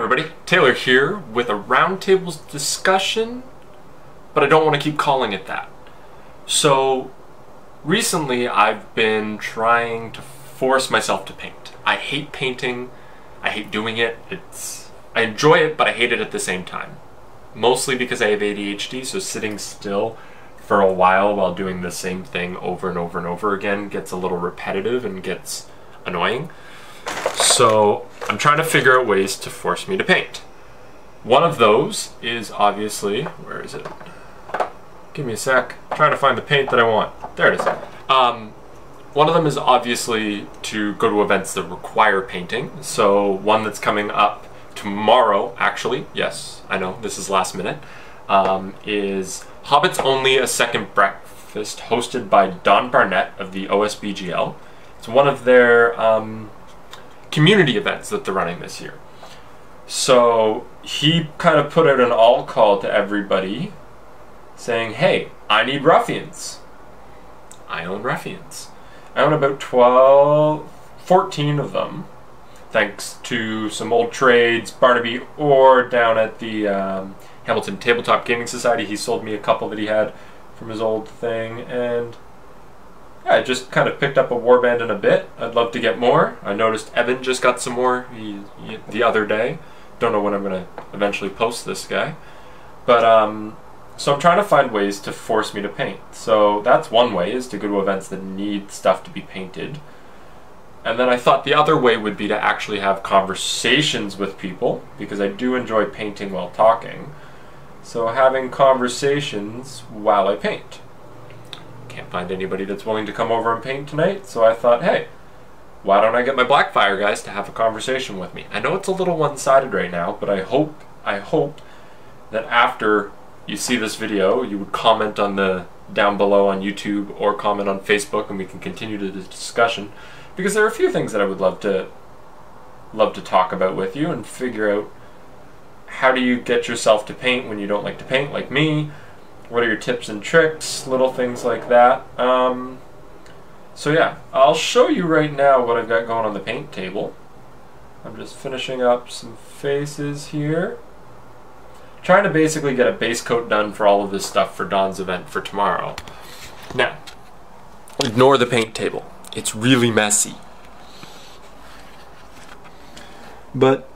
everybody, Taylor here with a roundtable discussion, but I don't want to keep calling it that. So recently I've been trying to force myself to paint. I hate painting, I hate doing it, I enjoy it, but I hate it at the same time. Mostly because I have ADHD, so sitting still for a while doing the same thing over and over and over again gets a little repetitive and gets annoying. So I'm trying to figure out ways to force me to paint. One of those is obviously, where is it? Give me a sec. I'm trying to find the paint that I want. There it is. One of them is obviously to go to events that require painting. So one that's coming up tomorrow, actually, yes, I know, this is last minute, is Hobbits Only a Second Breakfast, hosted by Don Barnett of the OSBGL. It's one of their community events that they're running this year. So he kind of put out an all call to everybody saying, hey, I need ruffians. I own ruffians. I own about 14 of them, thanks to some old trades, Barnaby Orr down at the Hamilton Tabletop Gaming Society. He sold me a couple that he had from his old thing, and yeah, I just kind of picked up a warband in a bit. I'd love to get more. I noticed Evan just got some more the other day. Don't know when I'm going to eventually post this guy. But, so I'm trying to find ways to force me to paint. So that's one way, is to go to events that need stuff to be painted. And then I thought the other way would be to actually have conversations with people, because I do enjoy painting while talking. So having conversations while I paint. Can't find anybody that's willing to come over and paint tonight, so I thought, hey, why don't I get my Blackfire guys to have a conversation with me? I know it's a little one-sided right now, but I hope that after you see this video, you would comment on the down below on YouTube or comment on Facebook, and we can continue the discussion, because there are a few things that I would love to talk about with you and figure out how do you get yourself to paint when you don't like to paint, like me. What are your tips and tricks, little things like that. So yeah, I'll show you right now what I've got going on the paint table. I'm just finishing up some faces here. Trying to basically get a base coat done for all of this stuff for Don's event for tomorrow. Now, ignore the paint table. It's really messy. But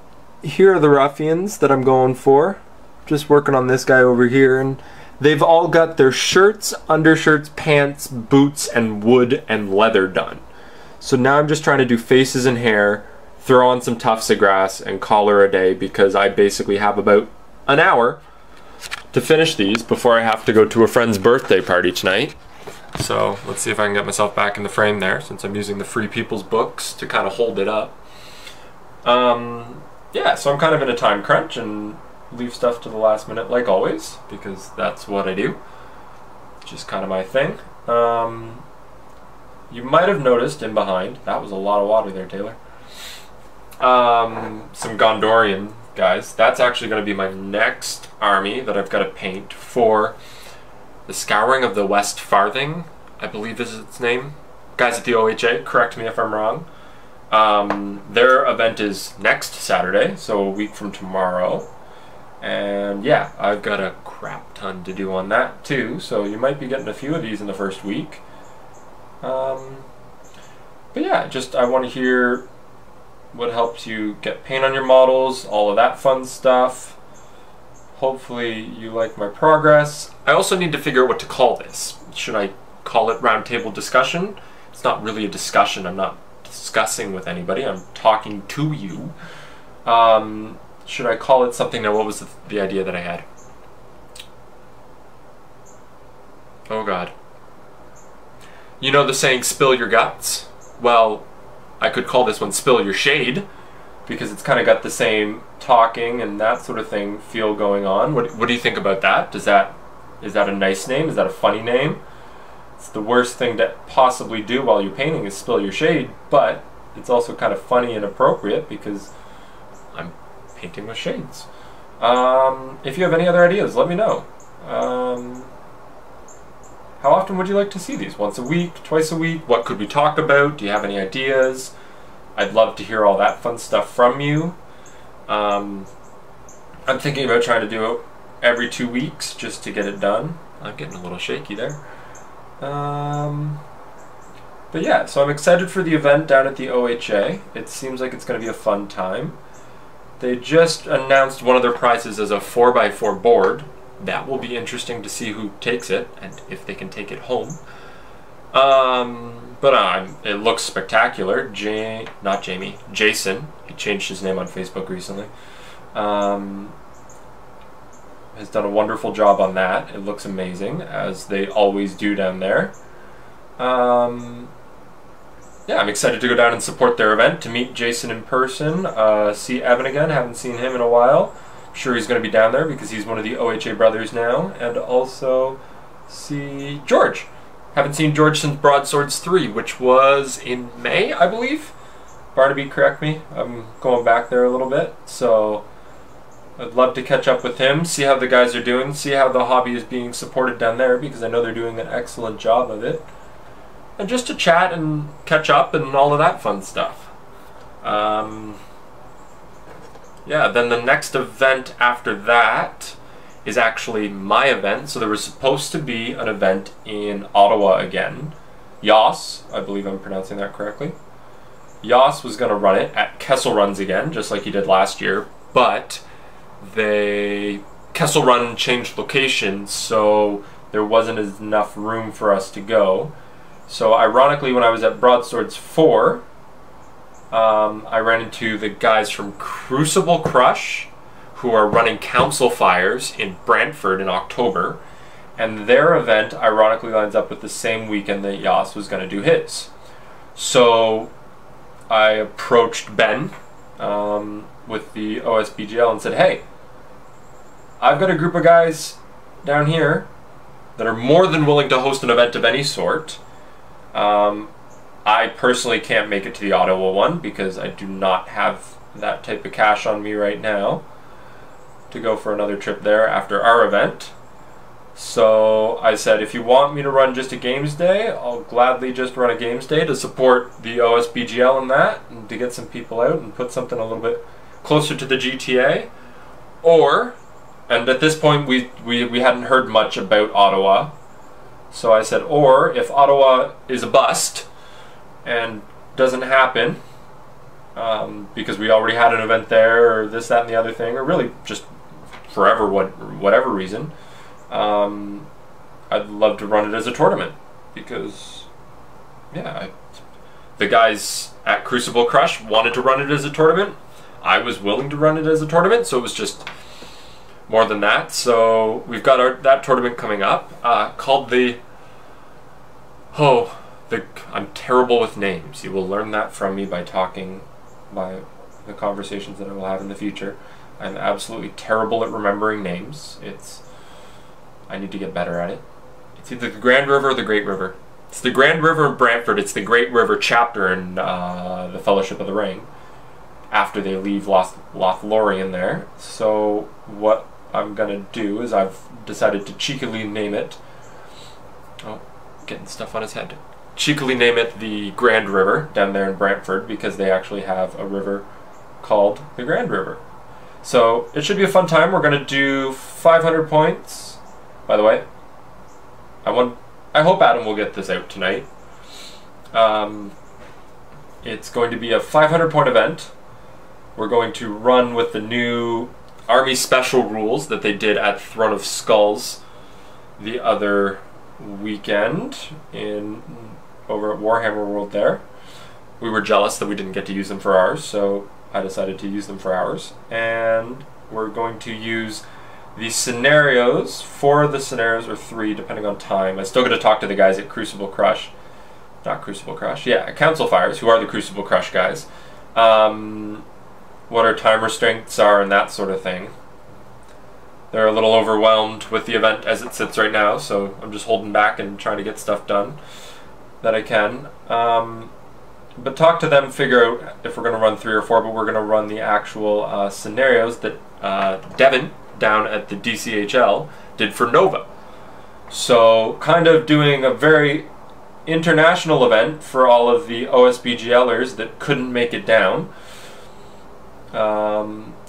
here are the ruffians that I'm going for. Just working on this guy over here, and they've all got their shirts, undershirts, pants, boots, and wood and leather done. So now I'm just trying to do faces and hair, throw on some tufts of grass, and call her a day, because I basically have about an hour to finish these before I have to go to a friend's birthday party tonight. So let's see if I can get myself back in the frame there, since I'm using the Free People's books to kind of hold it up. Yeah, so I'm kind of in a time crunch and leave stuff to the last minute like always, because that's what I do. Just kind of my thing. You might have noticed in behind, that was a lot of water there, Taylor. Some Gondorian guys. That's actually going to be my next army that I've got to paint for the Scouring of the West Farthing, I believe is its name. Guys at the OHA, correct me if I'm wrong. Their event is next Saturday, so a week from tomorrow. And yeah, I've got a crap ton to do on that too, so you might be getting a few of these in the first week. But yeah, just I want to hear what helps you get paint on your models, all of that fun stuff. Hopefully you like my progress. I also need to figure out what to call this. Should I call it roundtable discussion? It's not really a discussion. I'm not discussing with anybody. I'm talking to you. Should I call it something? Now, what was the idea that I had? Oh God. You know the saying, spill your guts? Well, I could call this one Spill Your Shade, because it's kind of got the same talking and that sort of thing feel going on. What do you think about that? Is that a nice name? Is that a funny name? It's the worst thing to possibly do while you're painting is spill your shade, but it's also kind of funny and appropriate because I'm painting with shades. If you have any other ideas, let me know. How often would you like to see these? Once a week? Twice a week? What could we talk about? Do you have any ideas? I'd love to hear all that fun stuff from you. I'm thinking about trying to do it every 2 weeks just to get it done. I'm getting a little shaky there. But yeah, so I'm excited for the event down at the OHA. It seems like it's going to be a fun time. They just announced one of their prizes as a 4x4 board. That will be interesting to see who takes it and if they can take it home. It looks spectacular. Jason, he changed his name on Facebook recently, has done a wonderful job on that. It looks amazing, as they always do down there. Yeah, I'm excited to go down and support their event, to meet Jason in person, see Evan again. Haven't seen him in a while. I'm sure he's going to be down there because he's one of the OHA brothers now, and also see George. Haven't seen George since Broadswords 3, which was in May, I believe. Barnaby, correct me. I'm going back there a little bit, so I'd love to catch up with him, see how the guys are doing, see how the hobby is being supported down there, because I know they're doing an excellent job of it. And just to chat and catch up and all of that fun stuff. Yeah, then the next event after that is actually my event. So there was supposed to be an event in Ottawa again. Yas, I believe I'm pronouncing that correctly. Yas was going to run it at Kessel Runs again, just like he did last year, but Kessel Run changed location, so there wasn't enough room for us to go. So ironically, when I was at Broadswords 4, I ran into the guys from Crucible Crush, who are running Council Fires in Brantford in October, and their event ironically lines up with the same weekend that Yas was going to do his. So I approached Ben with the OSBGL and said, hey, I've got a group of guys down here that are more than willing to host an event of any sort. I personally can't make it to the Ottawa one because I do not have that type of cash on me right now to go for another trip there after our event. So I said, if you want me to run just a games day, I'll gladly just run a games day to support the OSBGL in that and to get some people out and put something a little bit closer to the GTA. Or, and at this point we hadn't heard much about Ottawa, so I said, or if Ottawa is a bust and doesn't happen, because we already had an event there, or this, that, and the other thing, or really just forever, whatever reason, I'd love to run it as a tournament, because, yeah, the guys at Crucible Crush wanted to run it as a tournament. I was willing to run it as a tournament, so it was just more than that. So we've got that tournament coming up, called I'm terrible with names. You will learn that from me by the conversations that I will have in the future. I'm absolutely terrible at remembering names. I need to get better at it. It's either the Grand River or the Great River. It's the Grand River in Brantford. It's the Great River chapter in the Fellowship of the Ring, after they leave Lothlorien there. So what I'm going to do is I've decided to cheekily name it... Oh, getting stuff on his head. Cheekily name it the Grand River down there in Brantford, because they actually have a river called the Grand River. So it should be a fun time. We're going to do 500 points. By the way, I hope Adam will get this out tonight. It's going to be a 500-point event. We're going to run with the new Army Special rules that they did at Throne of Skulls the other weekend over at Warhammer World there. We were jealous that we didn't get to use them for ours, so I decided to use them for ours. And we're going to use the scenarios. 4 of the scenarios, or 3 depending on time. I still got to talk to the guys at Crucible Crush. Not Crucible Crush, yeah, Council Fires, who are the Crucible Crush guys. What our time restraints are and that sort of thing. They're a little overwhelmed with the event as it sits right now, so I'm just holding back and trying to get stuff done that I can. But talk to them, figure out if we're going to run 3 or 4, but we're going to run the actual scenarios that Devin down at the DCHL did for Nova. So kind of doing a very international event for all of the OSBGLers that couldn't make it down.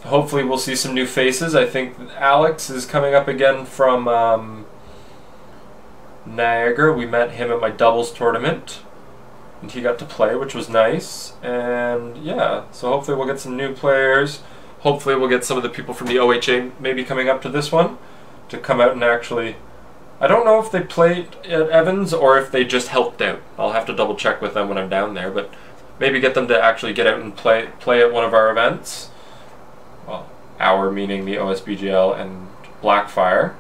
hopefully we'll see some new faces. I think Alex is coming up again from Niagara. We met him at my doubles tournament, and he got to play, which was nice. And yeah, so hopefully we'll get some new players. Hopefully we'll get some of the people from the OHA maybe coming up to this one to come out and actually... I don't know if they played at Evans or if they just helped out. I'll have to double check with them when I'm down there, but maybe get them to actually get out and play at one of our events. Well, our meaning the OSBGL and Blackfire.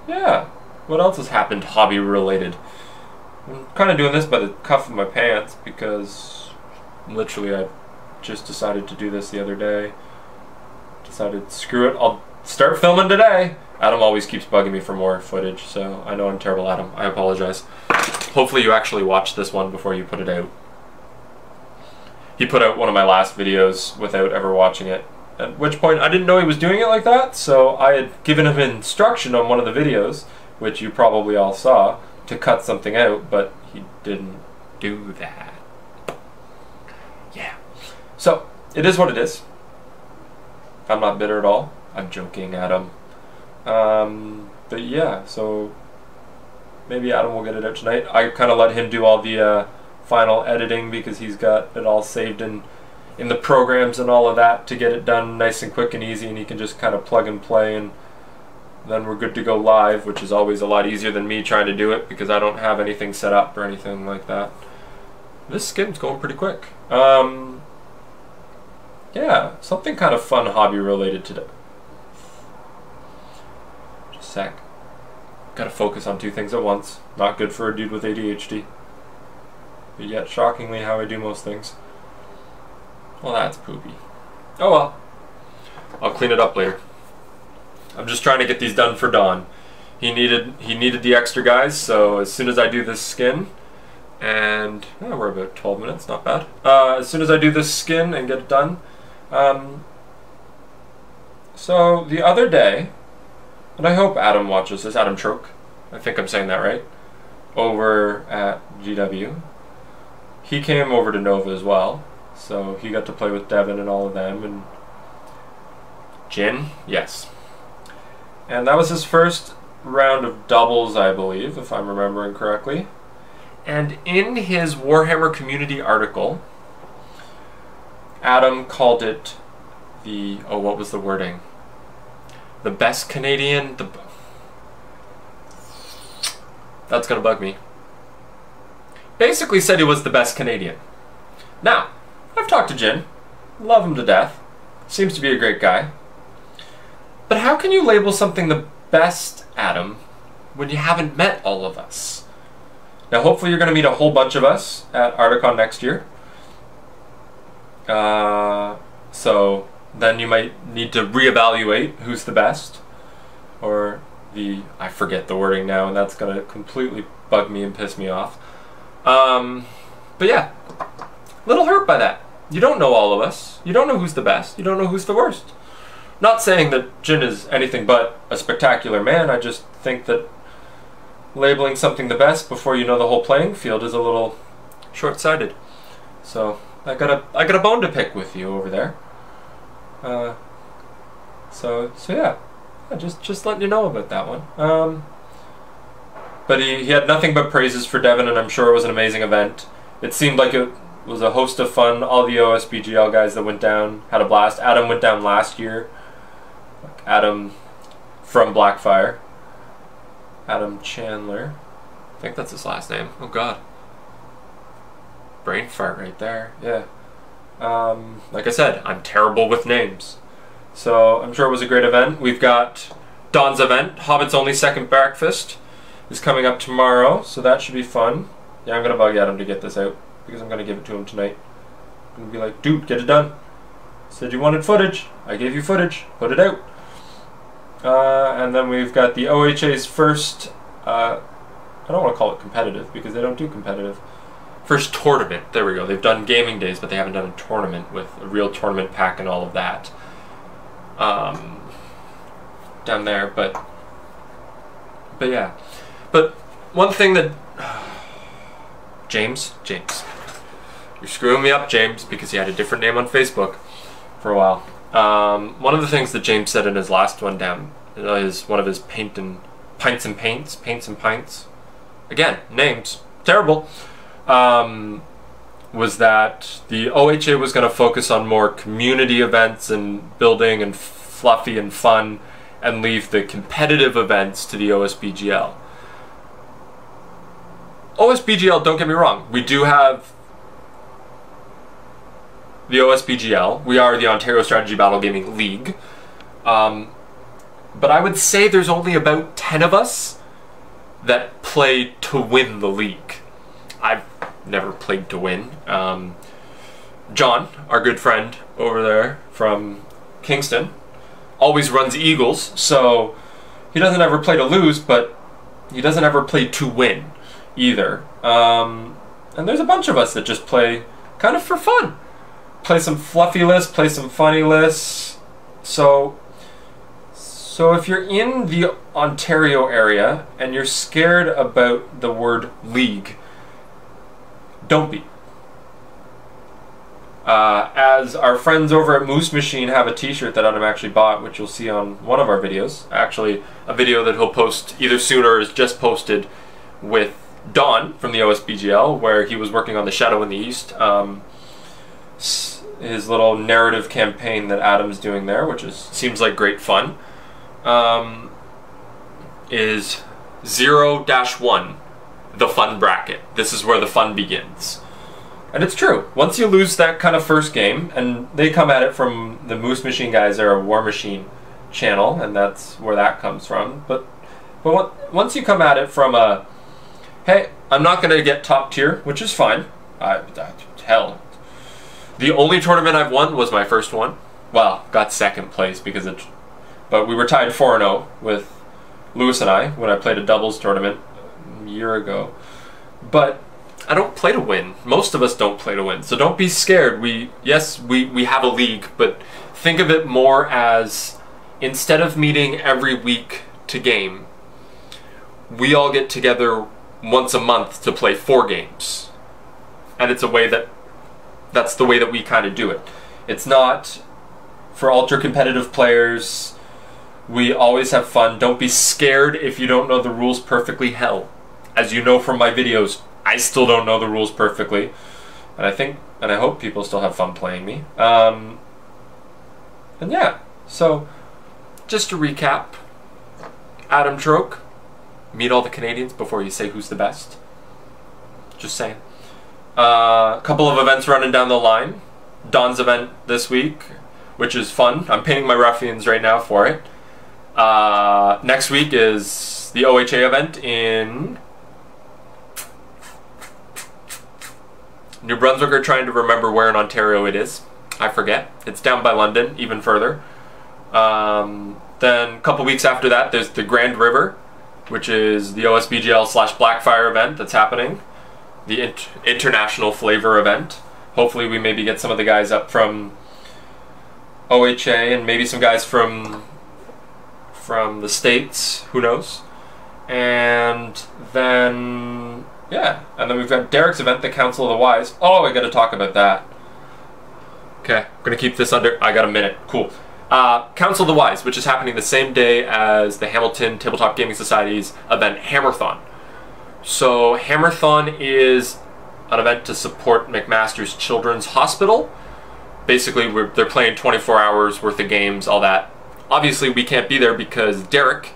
Yeah. What else has happened hobby related? I'm kind of doing this by the cuff of my pants because literally I just decided to do this the other day. Decided, screw it, I'll start filming today. Adam always keeps bugging me for more footage, so I know I'm terrible, Adam. I apologize. Hopefully you actually watched this one before you put it out. He put out one of my last videos without ever watching it, at which point I didn't know he was doing it like that, so I had given him instruction on one of the videos, which you probably all saw, to cut something out, but he didn't do that. Yeah. So, it is what it is. I'm not bitter at all. I'm joking, Adam. But yeah, so maybe Adam will get it out tonight. I kind of let him do all the final editing because he's got it all saved in the programs and all of that to get it done nice and quick and easy, and he can just kind of plug and play, and then we're good to go live, which is always a lot easier than me trying to do it because I don't have anything set up or anything like that. This skin's going pretty quick. Yeah, something kind of fun hobby related today. Just a sec. Gotta focus on two things at once. Not good for a dude with ADHD. But yet, shockingly, how I do most things. Well, that's poopy. Oh well. I'll clean it up later. I'm just trying to get these done for Don. He needed the extra guys, so as soon as I do this skin, and we're about 12 minutes, not bad. As soon as I do this skin and get it done, so the other day, and I hope Adam watches this, Adam Troke, I think I'm saying that right, over at GW. He came over to Nova as well, so he got to play with Devin and all of them, and Jin, yes. And that was his first round of doubles, I believe, if I'm remembering correctly. And in his Warhammer community article, Adam called it the, oh, what was the wording? The best Canadian, that's gonna bug me. Basically said he was the best Canadian. Now, I've talked to Jin, love him to death, seems to be a great guy. But how can you label something the best, Adam, when you haven't met all of us? Now, hopefully you're going to meet a whole bunch of us at Articon next year. So then you might need to reevaluate who's the best. Or the, I forget the wording now, and that's going to completely bug me and piss me off. But yeah, a little hurt by that. You don't know all of us. You don't know who's the best. You don't know who's the worst. Not saying that Jin is anything but a spectacular man, I just think that labeling something the best before you know the whole playing field is a little short-sighted. So I got a bone to pick with you over there. So yeah, just letting you know about that one. But he had nothing but praises for Devin, and I'm sure it was an amazing event. It seemed like it was a host of fun. All the OSBGL guys that went down had a blast. Adam went down last year. Adam from Blackfire. Adam Chandler. I think that's his last name. Oh god. Brain fart right there. Yeah. Like I said, I'm terrible with names. So I'm sure it was a great event. We've got Don's event, Hobbit's Only Second Breakfast, is coming up tomorrow, so that should be fun. Yeah, I'm gonna bug Adam to get this out because I'm gonna give it to him tonight. I'm gonna be like, dude, get it done. Said you wanted footage. I gave you footage. Put it out. And then we've got the OHA's first, I don't want to call it competitive because they don't do competitive. First tournament. There we go. They've done gaming days, but they haven't done a tournament with a real tournament pack and all of that. Down there, but yeah. But one thing that James, you're screwing me up, James, because he had a different name on Facebook. for a while. One of the things that James said in his last one down is one of his pints and pints. Again, names. Terrible. Was that the OHA was going to focus on more community events and building and fluffy and fun, and leave the competitive events to the OSBGL. OSBGL, don't get me wrong, we do have the OSBGL. We are the Ontario Strategy Battle Gaming League. But I would say there's only about 10 of us that play to win the league. I've never played to win. John, our good friend over there from Kingston, always runs Eagles, so he doesn't ever play to lose, but he doesn't ever play to win either. And there's a bunch of us that just play kind of for fun. Play some fluffy lists, play some funny lists. So if you're in the Ontario area and you're scared about the word league, don't be. As our friends over at Moose Machine have a t-shirt that Adam actually bought, which you'll see on one of our videos. Actually, a video that he'll post either soon or is just posted with Don from the OSBGL, where he was working on the Shadow in the East. His little narrative campaign that Adam's doing there, which seems like great fun, is 0-1, the fun bracket. This is where the fun begins. And it's true. Once you lose that kind of first game, and they come at it from the Moose Machine guys, they're a War Machine channel, and that's where that comes from. But once you come at it from a, hey, I'm not going to get top tier, which is fine. Hell, the only tournament I've won was my first one. Well, got second place because but we were tied 4-0 with Lewis and I when I played a doubles tournament a year ago. But I don't play to win. Most of us don't play to win. So don't be scared. Yes, we have a league, but think of it more as, instead of meeting every week to game, we all get together once a month to play 4 games. And it's a way that's the way that we kind of do it. It's not for ultra competitive players. We always have fun. Don't be scared if you don't know the rules perfectly. Hell, as you know from my videos, I still don't know the rules perfectly, and I hope people still have fun playing me. And yeah, so just to recap, Adam Troke, meet all the Canadians before you say who's the best. Just saying. A couple of events running down the line. Don's event this week, which is fun. I'm painting my ruffians right now for it. Next week is the OHA event in New Brunswick. Are trying to remember where in Ontario it is. I forget. It's down by London, even further. Then a couple weeks after that, there's the Grand River, which is the OSBGL / Blackfire event that's happening. The international flavor event. Hopefully we maybe get some of the guys up from OHA and maybe some guys from the States, who knows. And then, yeah, and then we've got Derek's event, the Council of the Wise. Oh, I gotta talk about that. Okay, I'm gonna keep this under, I got a minute, cool. Council of the Wise, which is happening the same day as the Hamilton Tabletop Gaming Society's event, Hammerthon. So Hammerthon is an event to support McMaster's Children's Hospital. Basically, they're playing 24 hours worth of games, all that. Obviously, we can't be there because Derek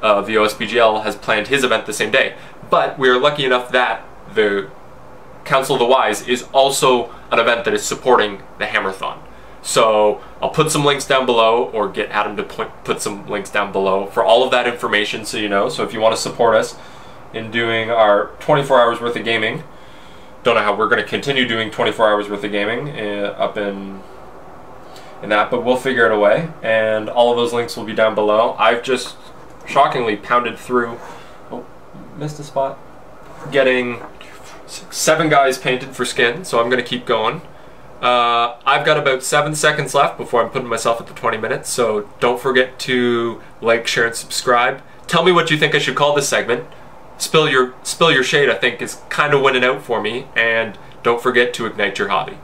of the OSBGL has planned his event the same day. But we are lucky enough that the Council of the Wise is also an event that is supporting the Hammerthon. So I'll put some links down below, or get Adam to put some links down below for all of that information, so you know. So if you want to support us in doing our 24 hours worth of gaming, don't know how we're going to continue doing 24 hours worth of gaming up in that, but we'll figure it away, and all of those links will be down below. I've just shockingly pounded through, oh, missed a spot, getting 7 guys painted for skin, so I'm going to keep going. I've got about 7 seconds left before I'm putting myself at the 20 minutes, so don't forget to like, share, and subscribe. Tell me what you think I should call this segment. Spill your shade, I think, is kind of winning out for me, and don't forget to ignite your hobby.